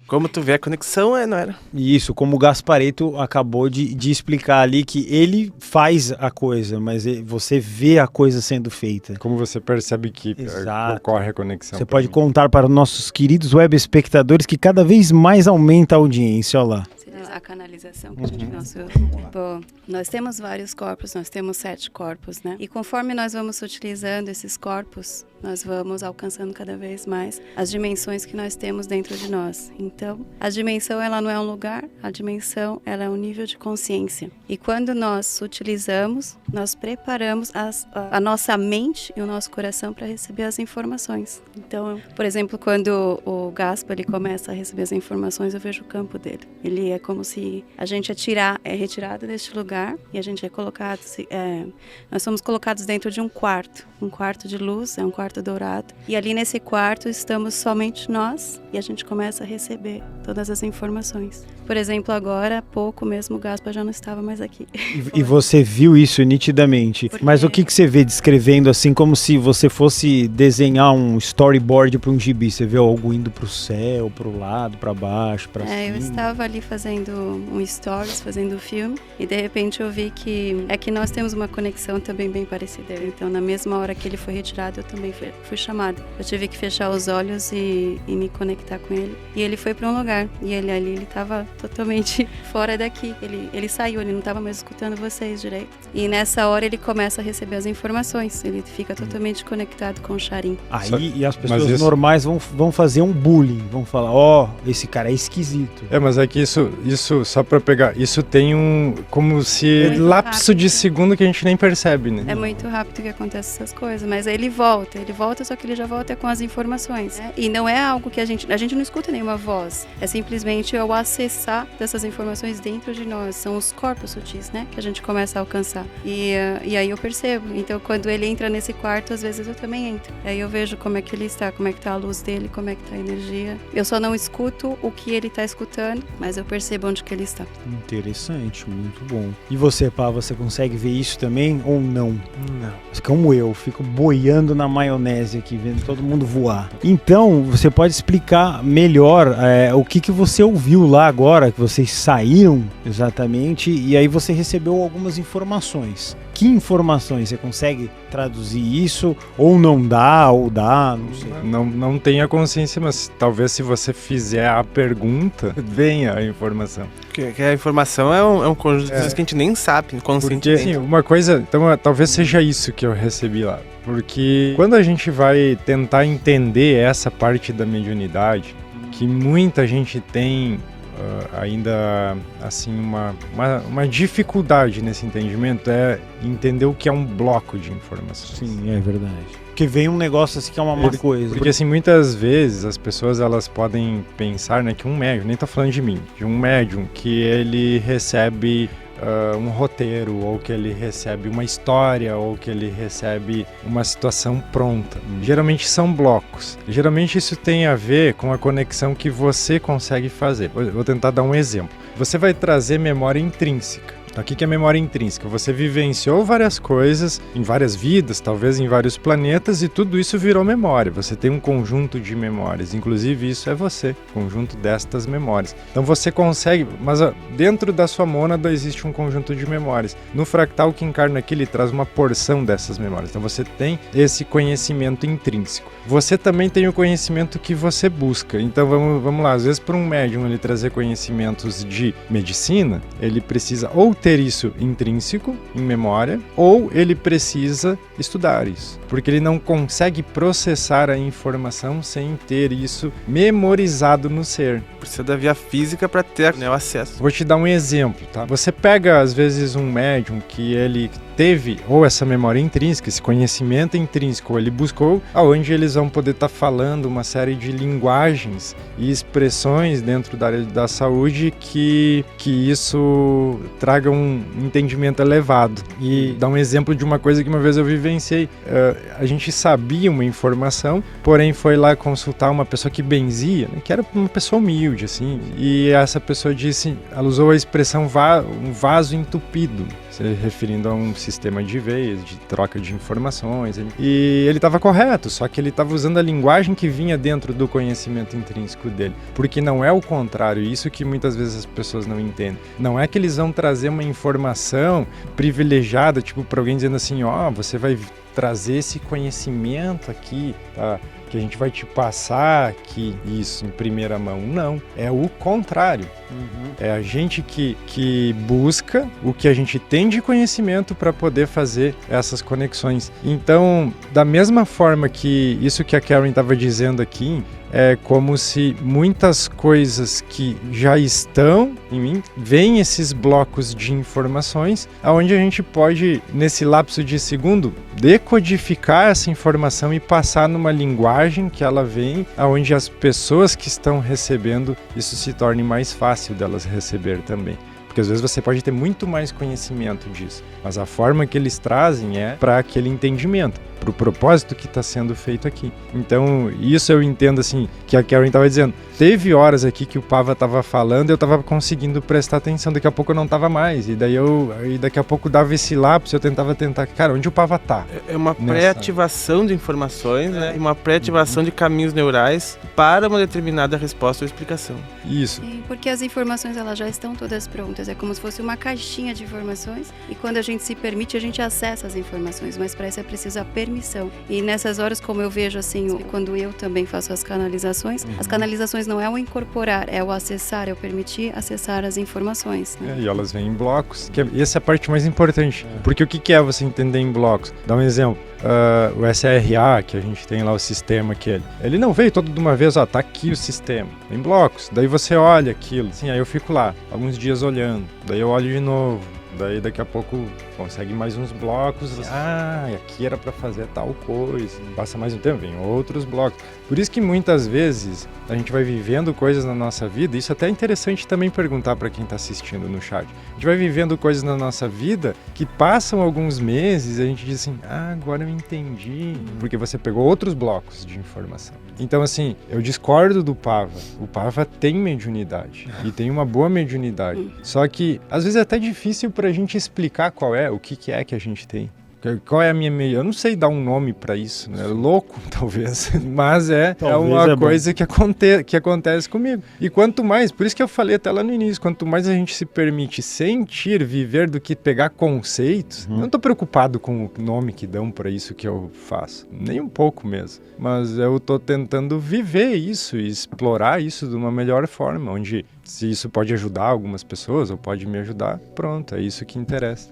Como tu vê, a conexão não era. Isso, como o Gasparetto acabou de explicar ali, que ele faz a coisa, mas você vê a coisa sendo feita. Como você percebe que ocorre a conexão. Você pode contar para os nossos queridos web espectadores que cada vez mais aumenta a audiência, olha lá. A canalização que a gente pensou. Bom, nós temos vários corpos, nós temos 7 corpos, né? E conforme nós vamos utilizando esses corpos, nós vamos alcançando cada vez mais as dimensões que nós temos dentro de nós. Então, a dimensão, ela não é um lugar, a dimensão, ela é um nível de consciência. E quando nós utilizamos, nós preparamos a nossa mente e o nosso coração para receber as informações. Então, por exemplo, quando o Gaspa, ele começa a receber as informações, eu vejo o campo dele. Ele é como se a gente é retirado deste lugar e a gente é colocado, nós somos colocados dentro de um quarto de luz, é um quarto dourado. E ali nesse quarto estamos somente nós e a gente começa a receber todas as informações. Por exemplo, agora, há pouco mesmo, o Gaspa já não estava mais aqui. E você viu isso nitidamente. Porque... Mas o que você vê descrevendo assim, como se você fosse desenhar um storyboard para um gibi? Você vê algo indo para o céu, para o lado, para baixo, para cima? Eu estava ali fazendo um stories, fazendo um filme, e de repente eu vi que nós temos uma conexão também bem parecida. Então, na mesma hora que ele foi retirado, eu também fui chamada. Eu tive que fechar os olhos e me conectar com ele. E ele foi para um lugar, e ele estava totalmente fora daqui. Ele saiu, ele não estava mais escutando vocês direito. E nessa hora ele começa a receber as informações, ele fica totalmente conectado com o Charim. Aí e as pessoas normais vão fazer um bullying, vão falar, esse cara é esquisito. Mas é que isso só pra pegar, isso tem como se lapso de segundo que a gente nem percebe, né? É muito rápido que acontece essas coisas, mas aí ele volta, só que ele já volta com as informações, né? E não é algo que a gente não escuta nenhuma voz, é simplesmente o acessar dessas informações dentro de nós, são os corpos sutis, né? Que a gente começa a alcançar. E aí eu percebo, então quando ele entra nesse quarto, às vezes eu também entro. Aí eu vejo como é que ele está, como é que tá a luz dele, como é que tá a energia. Eu só não escuto o que ele tá escutando, mas eu percebo onde que ele está. Interessante, muito bom. E você, Pá, você consegue ver isso também ou não? Não. Como eu, fico boiando na maionese aqui, vendo todo mundo voar. Então, você pode explicar melhor o que você ouviu lá agora, que vocês saíram exatamente, e aí você recebeu algumas informações. Que informações? Você consegue traduzir isso? Ou não dá, ou dá, não sei. Não tenho a consciência, mas talvez se você fizer a pergunta, venha a informação. Porque a informação é um conjunto de coisas que a gente nem sabe conscientemente. Porque, assim, uma coisa, então talvez seja isso que eu recebi lá. Porque quando a gente vai tentar entender essa parte da mediunidade, que muita gente tem ainda assim uma dificuldade nesse entendimento, é entender o que é um bloco de informações. Sim, é verdade. Porque vem um negócio assim que é uma má coisa. Porque assim, muitas vezes as pessoas elas podem pensar, né, que um médium, nem tô falando de mim, de um médium que ele recebe um roteiro, ou que ele recebe uma história, ou que ele recebe uma situação pronta. Geralmente são blocos. Geralmente isso tem a ver com a conexão que você consegue fazer. Vou tentar dar um exemplo. Você vai trazer memória intrínseca. Então, o que é memória intrínseca? Você vivenciou várias coisas em várias vidas, talvez em vários planetas, e tudo isso virou memória. Você tem um conjunto de memórias, inclusive isso é você, conjunto destas memórias. Então você consegue, mas dentro da sua mônada existe um conjunto de memórias. No fractal que encarna aqui, ele traz uma porção dessas memórias. Então você tem esse conhecimento intrínseco. Você também tem o conhecimento que você busca. Então vamos lá, às vezes para um médium ele trazer conhecimentos de medicina, ele precisa ou ter isso intrínseco, em memória, ou ele precisa estudar isso, porque ele não consegue processar a informação sem ter isso memorizado no ser. Precisa da via física para ter o acesso. Vou te dar um exemplo, tá? Você pega, às vezes, um médium que ele teve ou essa memória intrínseca, esse conhecimento intrínseco, ou ele buscou aonde eles vão poder estar falando uma série de linguagens e expressões dentro da área da saúde que isso traga um entendimento elevado. E dá um exemplo de uma coisa que uma vez eu vivenciei. A gente sabia uma informação, porém foi lá consultar uma pessoa que benzia, né, que era uma pessoa humilde, assim, e essa pessoa ela usou a expressão um vaso entupido, se referindo a um sistema de veias, de troca de informações. E ele estava correto, só que ele estava usando a linguagem que vinha dentro do conhecimento intrínseco dele. Porque não é o contrário, isso que muitas vezes as pessoas não entendem. Não é que eles vão trazer uma informação privilegiada, tipo, para alguém dizendo assim, você vai trazer esse conhecimento aqui, tá? Que a gente vai te passar aqui isso em primeira mão. Não, é o contrário. É a gente que busca o que a gente tem de conhecimento para poder fazer essas conexões. Então, da mesma forma que isso que a Karen estava dizendo aqui, é como se muitas coisas que já estão em mim, vêm esses blocos de informações, onde a gente pode, nesse lapso de segundo, decodificar essa informação e passar numa linguagem que ela vem, onde as pessoas que estão recebendo, isso se torne mais fácil delas receber também. Porque às vezes você pode ter muito mais conhecimento disso, mas a forma que eles trazem é para aquele entendimento, para o propósito que está sendo feito aqui. Então, isso eu entendo assim, que a Karen estava dizendo. Teve horas aqui que o Pava estava falando, eu estava conseguindo prestar atenção, daqui a pouco eu não estava mais, e daqui a pouco dava esse lápis, eu tentava, cara, onde o Pava tá? É uma pré-ativação de informações, né? E uma pré-ativação de caminhos neurais para uma determinada resposta ou explicação. Isso. Sim, porque as informações elas já estão todas prontas, é como se fosse uma caixinha de informações, e quando a gente se permite, a gente acessa as informações, mas para isso é preciso a permissão. E nessas horas, como eu vejo assim, quando eu também faço as canalizações, as canalizações não é o incorporar, é o acessar, é o permitir acessar as informações, né? E elas vêm em blocos, essa é a parte mais importante, porque o que é você entender em blocos? Dá um exemplo. O SRA, que a gente tem lá o sistema ele não veio todo de uma vez, tá aqui o sistema, em blocos, daí você olha aquilo, assim, aí eu fico lá, alguns dias olhando, daí eu olho de novo, daí daqui a pouco consegue mais uns blocos, aqui era para fazer tal coisa, passa mais um tempo, vem outros blocos. Por isso que muitas vezes a gente vai vivendo coisas na nossa vida, isso até é interessante também perguntar para quem está assistindo no chat. A gente vai vivendo coisas na nossa vida que passam alguns meses e a gente diz assim, agora eu entendi, porque você pegou outros blocos de informação. Então assim, eu discordo do Pava. O Pava tem mediunidade e tem uma boa mediunidade. Só que às vezes é até difícil para a gente explicar o que é que a gente tem. Qual é a minha meia? Eu não sei dar um nome para isso, né? Louco, talvez. Mas é uma coisa que acontece comigo. E quanto mais, por isso que eu falei até lá no início, quanto mais a gente se permite sentir, viver do que pegar conceitos, eu não tô preocupado com o nome que dão para isso que eu faço. Nem um pouco mesmo. Mas eu tô tentando viver isso e explorar isso de uma melhor forma, onde se isso pode ajudar algumas pessoas ou pode me ajudar, pronto, é isso que interessa.